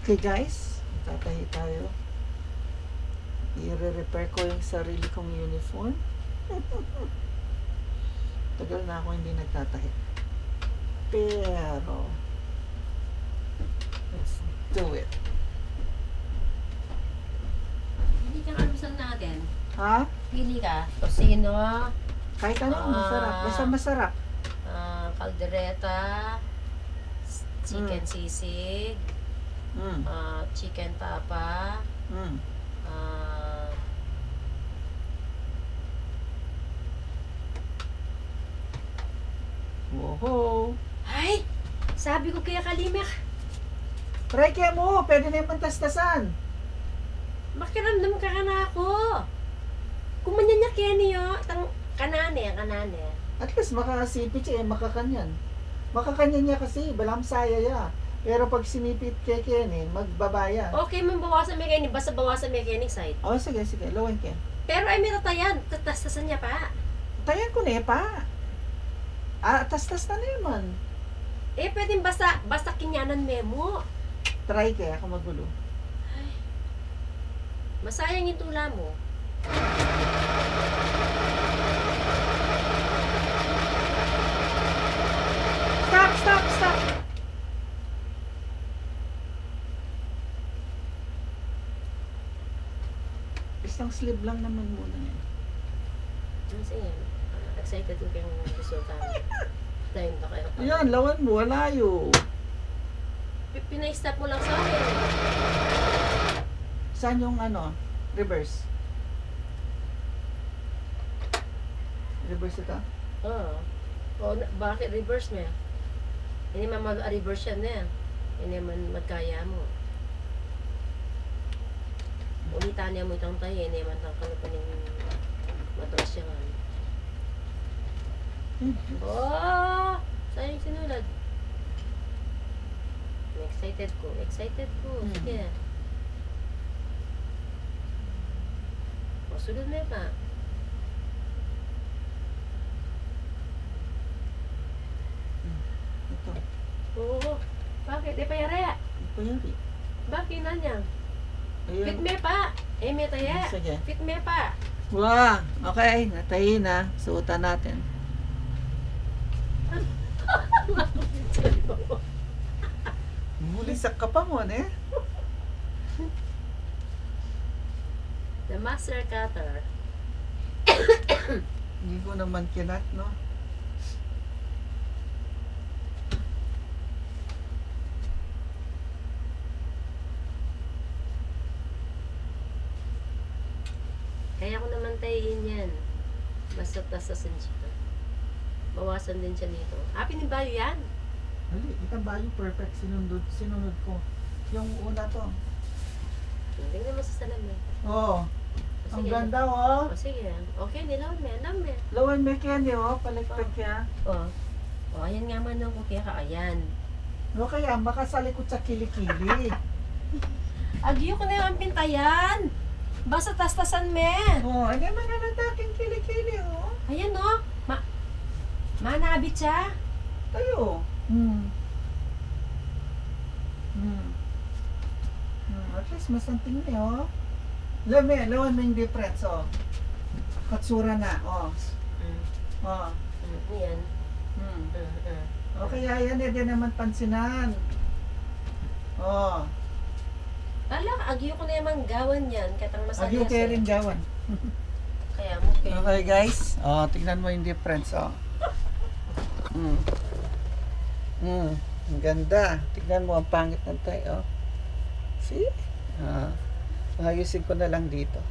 Okay guys, tatahi tayo. I-repair ko yung sarili kong uniform. Tagal na ako hindi nagtatahi. Pero, let's do it. Hindi ka kalusan natin. Ha? Pili ka. Tosino, Kahit ano, masarap. Basta masarap. caldereta, chicken Mm. sisig, Mm. chicken tapa, Mm. Woho! ay! Sabi ko kaya Kalimek, Try kaya mo, pwede na yung pantastasan. makiramdam ka na ako. Kumanya niya kaya niyo, itang kanane. At least makasipit siya, makakanyan. Makakanyan niya kasi, balam saya ya. Pero pag sinipit kay Kenny, magbabaya. Okay, mabawasan mechanic, basta bawasan mechanic side. Oh, sige, lawan Ken. Pero ay may tatayan, tatastasan niya pa. Tayan ko na pa. Tas na naman. Eh, pwedeng basta kinyanan memo. Try kaya ako magulo. Masayang yung tula mo. Stop! Isang sleeve lang naman muna yan. Sige, excited ko kayong resulta. Dahil na kayo. Ayan, lawan mo, walayo. Pinay-stop mo lang sa akin. Saan yung reverse? Reverse ito? Oo. Bakit reverse mo? Hindi man mag-reverse yan na. Hindi man magkaya mo. Ulitan niya mo itang tayo, hindi man ang kalupaning matras yan. Oh! Sayang sinulad. Excited ko. Sige. Masulod na pa. Ito. Oo. Bakit? Di pa yara. Ito yun. Bakit na niya? Fit Ayan. me pa. Eh, may taya. Sige. Fit me pa. Wow! Okay, natahi na. Suotan natin. Bulisak ka pa mo, eh. The master cutter. Hindi ko naman kinat, no? Kaya ko naman tayin yan. Basta tasasin siya. Bawasan din siya dito. Pinibayo yan. Hali, ito ba yung perfect sinunod ko? Yung una to. Tingnan mo sa salamin. Oh, O, ang sige. ganda, oh. O, sige. Okay, nilawan mo. Lawan may candy, oh. Paliktad kaya. O, ayan nga man ako kaya ka. Ayan. No, kaya makasalikot sa kilikili. Agyo ko na yung pintayan. Basta tastasan me. Oh, hindi man na taking kilikili, oh. Ayan o. Manabit siya. Tayo. Hmm. At least masanting na, oh. Lawan mo yung difference, oh. Katsura na, oh. Oh. Ayan. Okay, yan din naman pansinan. Oh. Ala, agyo ko na yung gawan yan. Katang masaya Agyo kayo rin gawan. Kaya mo kayo. Okay guys, tignan mo yung difference, oh. Ang ganda. Tignan mo ang pangit ng tayo, oh. See? Ayusin ko na lang dito.